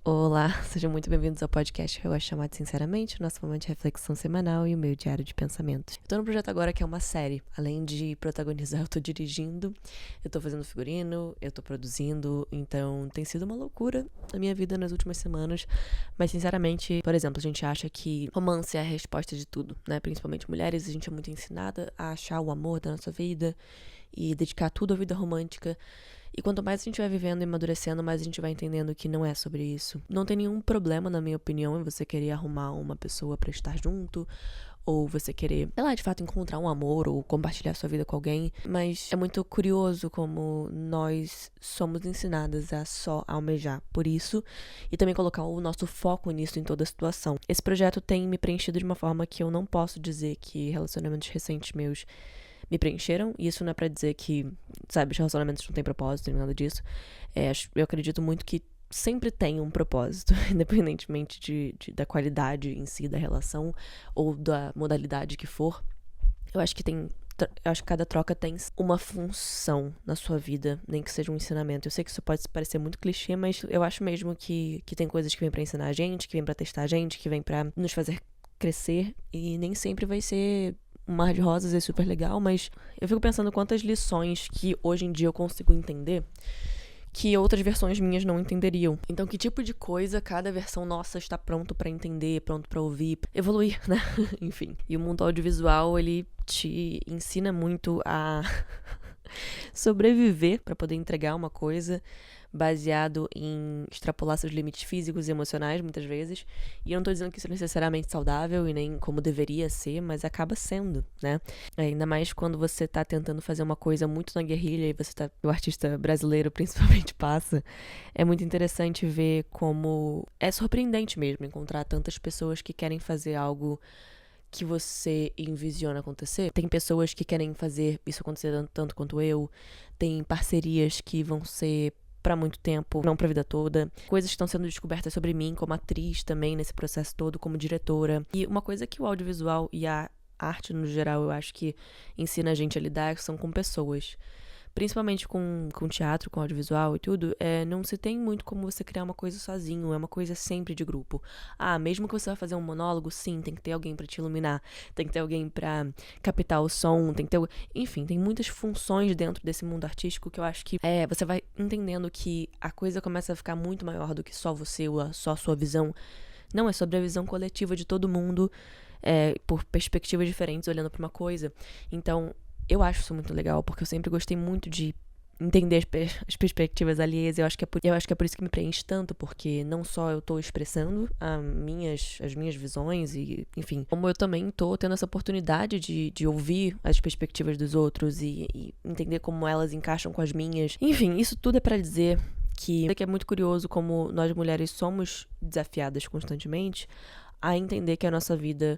Olá, sejam muito bem-vindos ao podcast que eu gosto de chamar de Sinceramente, nosso momento de reflexão semanal e o meu diário de pensamentos. Eu tô num projeto agora que é uma série. Além de protagonizar, eu tô dirigindo, eu tô fazendo figurino, eu tô produzindo, então tem sido uma loucura a minha vida nas últimas semanas. Mas, sinceramente, por exemplo, a gente acha que romance é a resposta de tudo, né? Principalmente mulheres, a gente é muito ensinada a achar o amor da nossa vida e dedicar tudo à vida romântica. E quanto mais a gente vai vivendo e amadurecendo, mais a gente vai entendendo que não é sobre isso. Não tem nenhum problema, na minha opinião, em você querer arrumar uma pessoa pra estar junto, ou você querer, sei lá, de fato encontrar um amor ou compartilhar sua vida com alguém. Mas é muito curioso como nós somos ensinadas a só almejar por isso e também colocar o nosso foco nisso em toda a situação. Esse projeto tem me preenchido de uma forma que eu não posso dizer que relacionamentos recentes meus me preencheram, e isso não é pra dizer que, sabe, os relacionamentos não têm propósito nem nada disso. Eu acredito muito que sempre tem um propósito, independentemente da qualidade em si da relação ou da modalidade que for. Eu acho que cada troca tem uma função na sua vida, nem que seja um ensinamento. Eu sei que isso pode parecer muito clichê, mas eu acho mesmo que tem coisas que vêm pra ensinar a gente, que vêm pra testar a gente, que vêm pra nos fazer crescer, e nem sempre vai ser um mar de rosas, é super legal, mas eu fico pensando quantas lições que hoje em dia eu consigo entender que outras versões minhas não entenderiam. Então, que tipo de coisa cada versão nossa está pronto pra entender, pronto pra ouvir, evoluir, né? Enfim. E o mundo audiovisual, ele te ensina muito a sobreviver pra poder entregar uma coisa baseado em extrapolar seus limites físicos e emocionais, muitas vezes. E eu não tô dizendo que isso é necessariamente saudável e nem como deveria ser, mas acaba sendo, né? Ainda mais quando você tá tentando fazer uma coisa muito na guerrilha e o artista brasileiro principalmente passa. É muito interessante ver como é surpreendente mesmo encontrar tantas pessoas que querem fazer algo que você envisiona acontecer. Tem pessoas que querem fazer isso acontecer tanto quanto eu. Tem parcerias que vão ser pra muito tempo, não pra vida toda. Coisas que estão sendo descobertas sobre mim como atriz também nesse processo todo, como diretora. E uma coisa que o audiovisual e a arte no geral eu acho que ensina a gente a lidar são com pessoas. Principalmente com teatro, com audiovisual e tudo, não se tem muito como você criar uma coisa sozinho, é uma coisa sempre de grupo. Mesmo que você vá fazer um monólogo, sim, tem que ter alguém pra te iluminar, tem que ter alguém pra captar o som, tem que ter... Enfim, tem muitas funções dentro desse mundo artístico que eu acho que você vai entendendo que a coisa começa a ficar muito maior do que só você ou só a sua visão. Não, é sobre a visão coletiva de todo mundo, por perspectivas diferentes, olhando pra uma coisa. Então, eu acho isso muito legal, porque eu sempre gostei muito de entender as perspectivas alheias. Eu acho que é por isso que me preenche tanto, porque não só eu tô expressando as minhas visões e, enfim, como eu também tô tendo essa oportunidade de ouvir as perspectivas dos outros e entender como elas encaixam com as minhas. Enfim, isso tudo é pra dizer que é muito curioso como nós mulheres somos desafiadas constantemente a entender que a nossa vida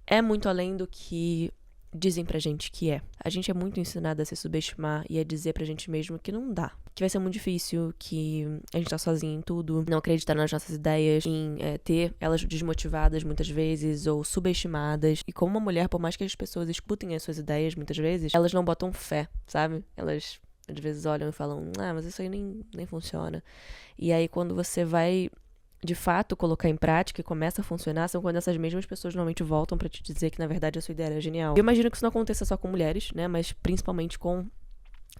é muito além do que dizem pra gente que é. A gente é muito ensinada a se subestimar e a dizer pra gente mesmo que não dá. Que vai ser muito difícil, que a gente tá sozinha em tudo, não acreditar nas nossas ideias, em ter elas desmotivadas muitas vezes ou subestimadas. E como uma mulher, por mais que as pessoas escutem as suas ideias muitas vezes, elas não botam fé, sabe? Elas às vezes olham e falam, mas isso aí nem funciona. E aí quando você vai de fato colocar em prática e começa a funcionar, são quando essas mesmas pessoas normalmente voltam pra te dizer que na verdade a sua ideia era genial. Eu imagino que isso não aconteça só com mulheres, né, mas principalmente com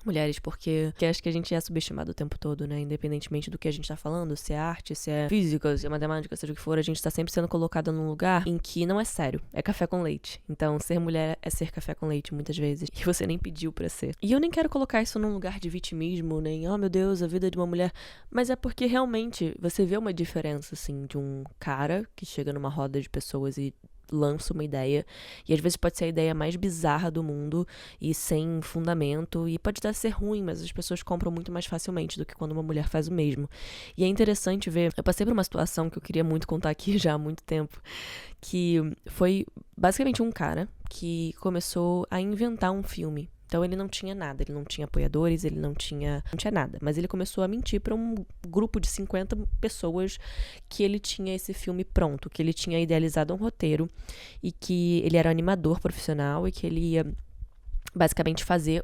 mulheres, porque acho que a gente é subestimado o tempo todo, né, independentemente do que a gente tá falando, se é arte, se é física, se é matemática, seja o que for, a gente tá sempre sendo colocada num lugar em que não é sério, é café com leite. Então, ser mulher é ser café com leite, muitas vezes, e você nem pediu pra ser. E eu nem quero colocar isso num lugar de vitimismo, nem, meu Deus, a vida de uma mulher, mas é porque realmente você vê uma diferença, assim, de um cara que chega numa roda de pessoas e lança uma ideia, e às vezes pode ser a ideia mais bizarra do mundo e sem fundamento, e pode até ser ruim, mas as pessoas compram muito mais facilmente do que quando uma mulher faz o mesmo. E é interessante ver, eu passei por uma situação que eu queria muito contar aqui já há muito tempo, que foi basicamente um cara que começou a inventar um filme. Então ele não tinha nada, ele não tinha apoiadores, ele não tinha nada. Mas ele começou a mentir para um grupo de 50 pessoas que ele tinha esse filme pronto, que ele tinha idealizado um roteiro e que ele era animador profissional e que ele ia basicamente fazer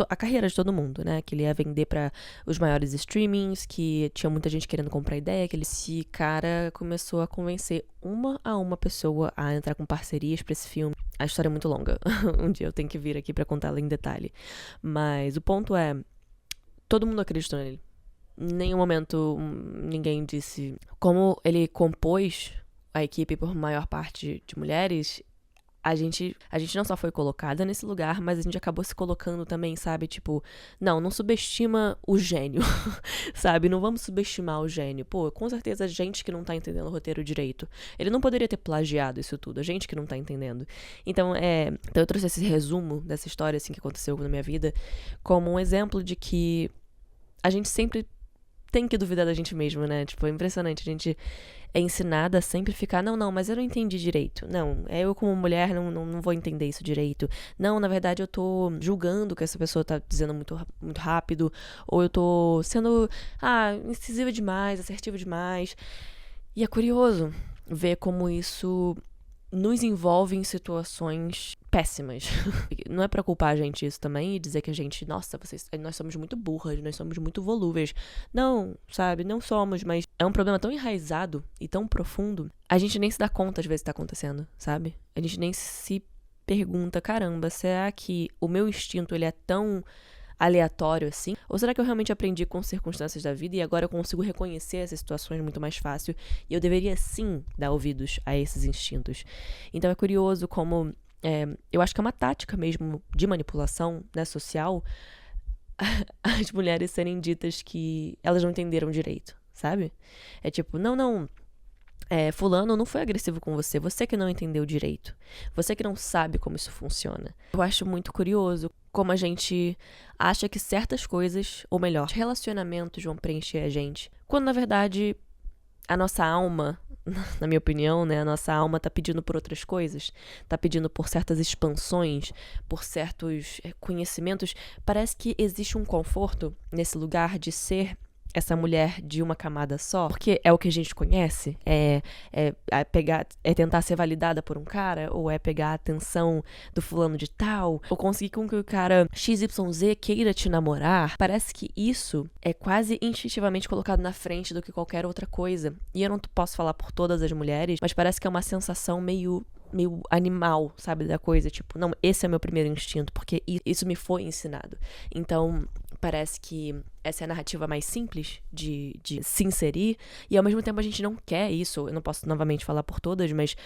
a carreira de todo mundo, né? Que ele ia vender pra os maiores streamings, que tinha muita gente querendo comprar ideia, que esse cara começou a convencer uma a uma pessoa a entrar com parcerias pra esse filme. A história é muito longa. Um dia eu tenho que vir aqui pra contá-la em detalhe. Mas o ponto é, todo mundo acreditou nele. Em nenhum momento ninguém disse. Como ele compôs a equipe por maior parte de mulheres, a gente não só foi colocada nesse lugar, mas a gente acabou se colocando também, sabe? Tipo, não subestima o gênio, sabe? Não vamos subestimar o gênio. Pô, com certeza a gente que não tá entendendo o roteiro direito. Ele não poderia ter plagiado isso tudo, a gente que não tá entendendo. Então eu trouxe esse resumo dessa história, assim, que aconteceu na minha vida, como um exemplo de que a gente sempre tem que duvidar da gente mesmo, né? Tipo, é impressionante. A gente é ensinada a sempre ficar, não, mas eu não entendi direito. Não, eu como mulher não vou entender isso direito. Não, na verdade eu tô julgando que essa pessoa tá dizendo muito, muito rápido, ou eu tô sendo, incisiva demais, assertiva demais. E é curioso ver como isso nos envolve em situações péssimas. Não é pra culpar a gente isso também e dizer que a gente, nossa, nós somos muito burras, nós somos muito volúveis. Não, sabe? Não somos, mas é um problema tão enraizado e tão profundo, a gente nem se dá conta às vezes que tá acontecendo, sabe? A gente nem se pergunta, caramba, será que o meu instinto ele é tão aleatório assim? Ou será que eu realmente aprendi com circunstâncias da vida e agora eu consigo reconhecer essas situações muito mais fácil e eu deveria sim dar ouvidos a esses instintos? Então é curioso como eu acho que é uma tática mesmo de manipulação, né, social, as mulheres serem ditas que elas não entenderam direito, sabe? É tipo, não, fulano não foi agressivo com você, você que não entendeu direito, você que não sabe como isso funciona. Eu acho muito curioso como a gente acha que certas coisas, ou melhor, relacionamentos vão preencher a gente, quando na verdade a nossa alma, na minha opinião, né, a nossa alma tá pedindo por outras coisas, tá pedindo por certas expansões, por certos conhecimentos. Parece que existe um conforto nesse lugar de ser essa mulher de uma camada só, porque é o que a gente conhece, é tentar ser validada por um cara, ou é pegar a atenção do fulano de tal, ou conseguir com que o cara XYZ queira te namorar. Parece que isso é quase instintivamente colocado na frente do que qualquer outra coisa. E eu não posso falar por todas as mulheres, mas parece que é uma sensação meio animal, sabe, da coisa, tipo, não, esse é meu primeiro instinto, porque isso me foi ensinado. Então, parece que essa é a narrativa mais simples de se inserir, e ao mesmo tempo a gente não quer isso. Eu não posso novamente falar por todas, mas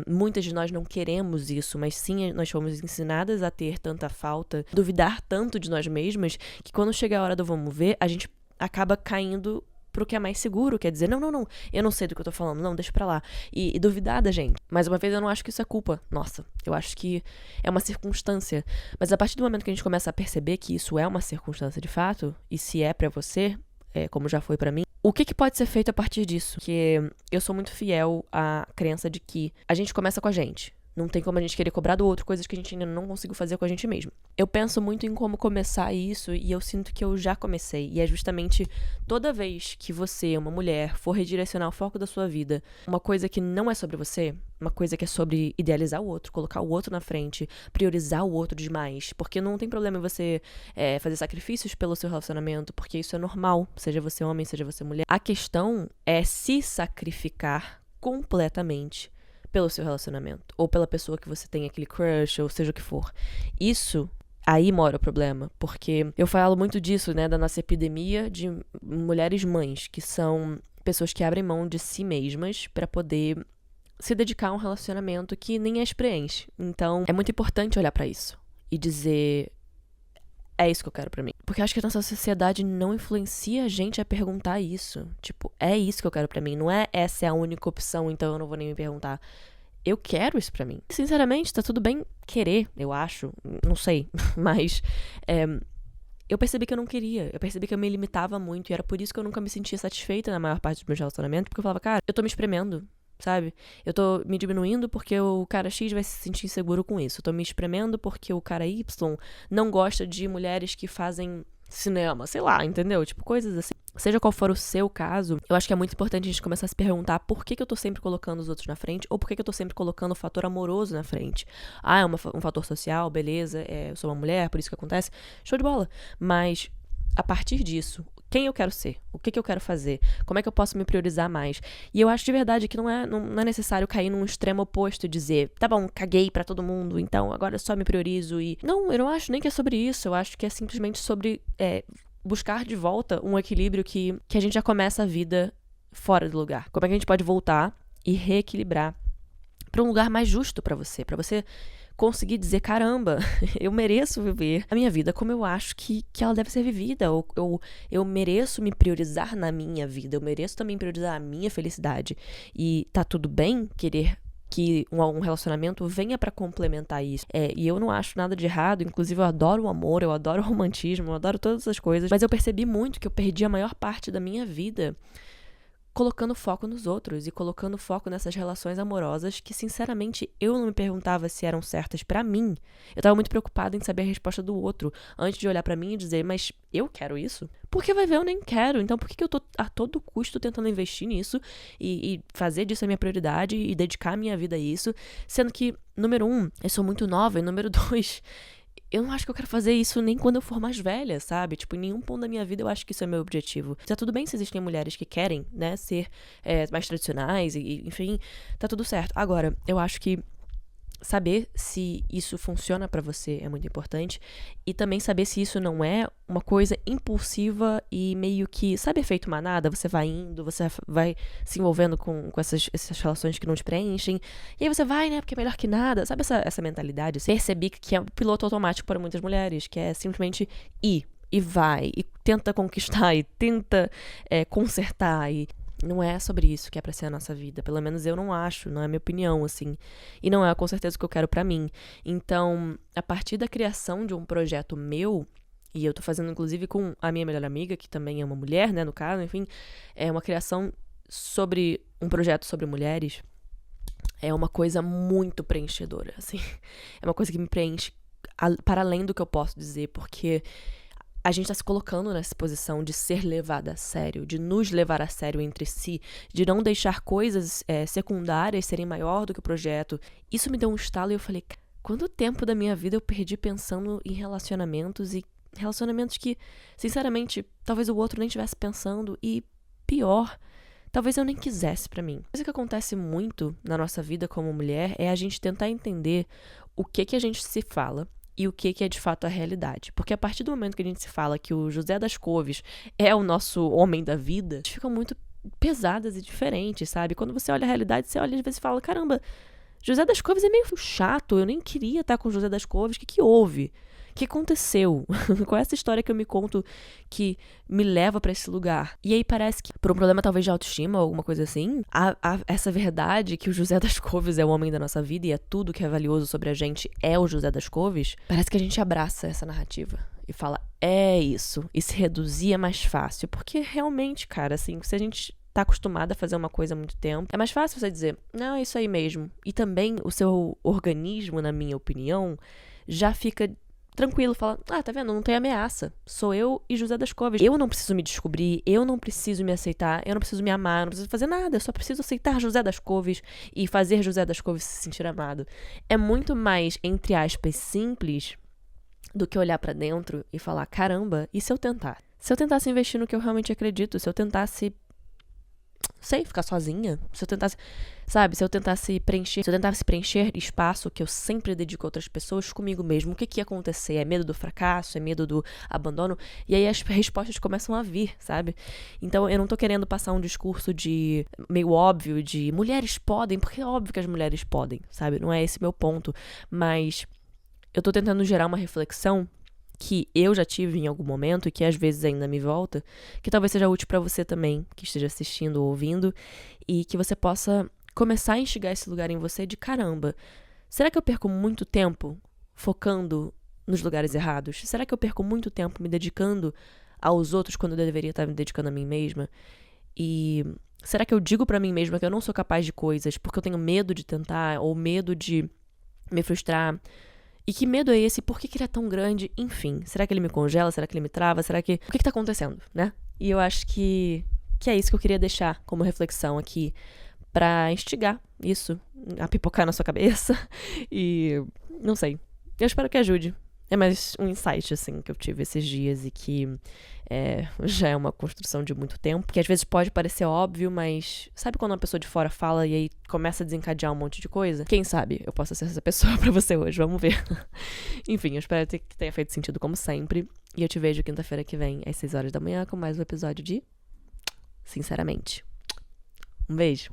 muitas de nós não queremos isso, mas sim, nós fomos ensinadas a ter tanta falta, duvidar tanto de nós mesmas, que quando chega a hora do vamos ver, a gente acaba caindo pro que é mais seguro, quer dizer, não, eu não sei do que eu tô falando, não, deixa pra lá. E duvidar da gente. Mais uma vez, eu não acho que isso é culpa nossa. Eu acho que é uma circunstância. Mas a partir do momento que a gente começa a perceber que isso é uma circunstância de fato, e se é pra você, como já foi pra mim, o que pode ser feito a partir disso? Porque eu sou muito fiel à crença de que a gente começa com a gente. Não tem como a gente querer cobrar do outro coisas que a gente ainda não conseguiu fazer com a gente mesmo. Eu penso muito em como começar isso e eu sinto que eu já comecei. E é justamente toda vez que você, uma mulher, for redirecionar o foco da sua vida, uma coisa que não é sobre você, uma coisa que é sobre idealizar o outro, colocar o outro na frente, priorizar o outro demais. Porque não tem problema em você fazer sacrifícios pelo seu relacionamento, porque isso é normal, seja você homem, seja você mulher. A questão é se sacrificar completamente pelo seu relacionamento, ou pela pessoa que você tem aquele crush, ou seja o que for. Isso, aí mora o problema, porque eu falo muito disso, né, da nossa epidemia de mulheres mães, que são pessoas que abrem mão de si mesmas pra poder se dedicar a um relacionamento que nem as preenche. Então, é muito importante olhar pra isso e dizer, é isso que eu quero pra mim. Porque eu acho que a nossa sociedade não influencia a gente a perguntar isso. Tipo, é isso que eu quero pra mim. Não é essa é a única opção, então eu não vou nem me perguntar. Eu quero isso pra mim. Sinceramente, tá tudo bem querer, eu acho. Não sei. Mas eu percebi que eu não queria. Eu percebi que eu me limitava muito. E era por isso que eu nunca me sentia satisfeita na maior parte dos meus relacionamentos. Porque eu falava, cara, eu tô me espremendo, sabe? Eu tô me diminuindo porque o cara X vai se sentir inseguro com isso. Eu tô me espremendo porque o cara Y não gosta de mulheres que fazem cinema, sei lá, entendeu? Tipo, coisas assim. seja qual for o seu caso, eu acho que é muito importante a gente começar a se perguntar por que eu tô sempre colocando os outros na frente ou por que eu tô sempre colocando o fator amoroso na frente. Ah, é um fator social, beleza, eu sou uma mulher, por isso que acontece. Show de bola. Mas, a partir disso, quem eu quero ser? O que eu quero fazer? Como é que eu posso me priorizar mais? E eu acho de verdade que não é necessário cair num extremo oposto e dizer, tá bom, caguei pra todo mundo, então agora eu só me priorizo e... Não, eu não acho nem que é sobre isso. Eu acho que é simplesmente sobre... buscar de volta um equilíbrio que a gente já começa a vida fora do lugar. Como é que a gente pode voltar e reequilibrar para um lugar mais justo para você conseguir dizer, caramba, eu mereço viver a minha vida como eu acho que ela deve ser vivida, ou eu mereço me priorizar na minha vida, eu mereço também priorizar a minha felicidade. E tá tudo bem querer que um relacionamento venha pra complementar isso. E eu não acho nada de errado, inclusive eu adoro o amor, eu adoro o romantismo, eu adoro todas essas coisas, mas eu percebi muito que eu perdi a maior parte da minha vida colocando foco nos outros e colocando foco nessas relações amorosas que, sinceramente, eu não me perguntava se eram certas pra mim. Eu tava muito preocupada em saber a resposta do outro, antes de olhar pra mim e dizer, mas eu quero isso? Porque vai ver, eu nem quero. Então por que eu tô a todo custo tentando investir nisso e fazer disso a minha prioridade e dedicar a minha vida a isso? Sendo que, número 1, eu sou muito nova, e número 2... eu não acho que eu quero fazer isso nem quando eu for mais velha, sabe? Tipo, em nenhum ponto da minha vida eu acho que isso é meu objetivo. Tá tudo bem se existem mulheres que querem, né, ser mais tradicionais e, enfim, tá tudo certo. Agora, eu acho que saber se isso funciona pra você é muito importante e também saber se isso não é uma coisa impulsiva e meio que, sabe, efeito manada? Você vai indo, você vai se envolvendo com essas relações que não te preenchem e aí você vai, né, porque é melhor que nada. Sabe essa mentalidade? Percebi que é um piloto automático para muitas mulheres, que é simplesmente ir e vai e tenta conquistar e tenta consertar e não é sobre isso que é pra ser a nossa vida. Pelo menos eu não acho, não é a minha opinião, assim. E não é com certeza o que eu quero pra mim. Então, a partir da criação de um projeto meu, e eu tô fazendo inclusive com a minha melhor amiga, que também é uma mulher, né, no caso, enfim, é uma criação sobre um projeto sobre mulheres, é uma coisa muito preenchedora, assim. É uma coisa que me preenche para além do que eu posso dizer, porque a gente tá se colocando nessa posição de ser levada a sério, de nos levar a sério entre si, de não deixar coisas secundárias serem maior do que o projeto. Isso me deu um estalo e eu falei, quanto tempo da minha vida eu perdi pensando em relacionamentos e relacionamentos que, sinceramente, talvez o outro nem estivesse pensando e, pior, talvez eu nem quisesse pra mim. A coisa que acontece muito na nossa vida como mulher é a gente tentar entender o que a gente se fala e o que é de fato a realidade. Porque a partir do momento que a gente se fala que o José das Couves é o nosso homem da vida, ficam muito pesadas e diferentes, sabe? Quando você olha a realidade, você olha às vezes e fala, caramba, José das Couves é meio chato, eu nem queria estar com José das Couves, o que houve? O que aconteceu? Qual é essa história que eu me conto que me leva pra esse lugar? E aí parece que, por um problema talvez de autoestima ou alguma coisa assim, essa verdade que o José das Couves é o homem da nossa vida e é tudo que é valioso sobre a gente é o José das Couves, parece que a gente abraça essa narrativa e fala, é isso, e se reduzir é mais fácil. Porque realmente, cara, assim, se a gente tá acostumada a fazer uma coisa há muito tempo, é mais fácil você dizer, não, é isso aí mesmo. E também o seu organismo, na minha opinião, já fica tranquilo, fala, tá vendo, não tem ameaça, sou eu e José das Couves, eu não preciso me descobrir, eu não preciso me aceitar, eu não preciso me amar, eu não preciso fazer nada, eu só preciso aceitar José das Couves e fazer José das Couves se sentir amado. É muito mais, entre aspas, simples do que olhar pra dentro e falar, caramba, e se eu tentar? Se eu tentasse investir no que eu realmente acredito, se eu tentasse ficar sozinha, se eu tentasse, sabe, se eu tentasse preencher espaço que eu sempre dedico a outras pessoas comigo mesmo, o que ia acontecer? É medo do fracasso? É medo do abandono? E aí as respostas começam a vir, sabe? Então eu não tô querendo passar um discurso de meio óbvio de mulheres podem, porque é óbvio que as mulheres podem, sabe? Não é esse meu ponto, mas eu tô tentando gerar uma reflexão que eu já tive em algum momento e que às vezes ainda me volta, que talvez seja útil pra você também, que esteja assistindo ou ouvindo, e que você possa começar a enxergar esse lugar em você de caramba, será que eu perco muito tempo focando nos lugares errados? Será que eu perco muito tempo me dedicando aos outros quando eu deveria estar me dedicando a mim mesma? E será que eu digo pra mim mesma que eu não sou capaz de coisas porque eu tenho medo de tentar ou medo de me frustrar? E que medo é esse? Por que ele é tão grande? Enfim, será que ele me congela? Será que ele me trava? O que tá acontecendo, né? E eu acho que é isso que eu queria deixar como reflexão aqui, pra instigar isso a pipocar na sua cabeça. E não sei. Eu espero que ajude. É mais um insight, assim, que eu tive esses dias e que já é uma construção de muito tempo. Que às vezes pode parecer óbvio, mas sabe quando uma pessoa de fora fala e aí começa a desencadear um monte de coisa? Quem sabe eu possa ser essa pessoa pra você hoje, vamos ver. Enfim, eu espero que tenha feito sentido como sempre. E eu te vejo quinta-feira que vem, às 6 horas da manhã, com mais um episódio de Sinceramente. Um beijo.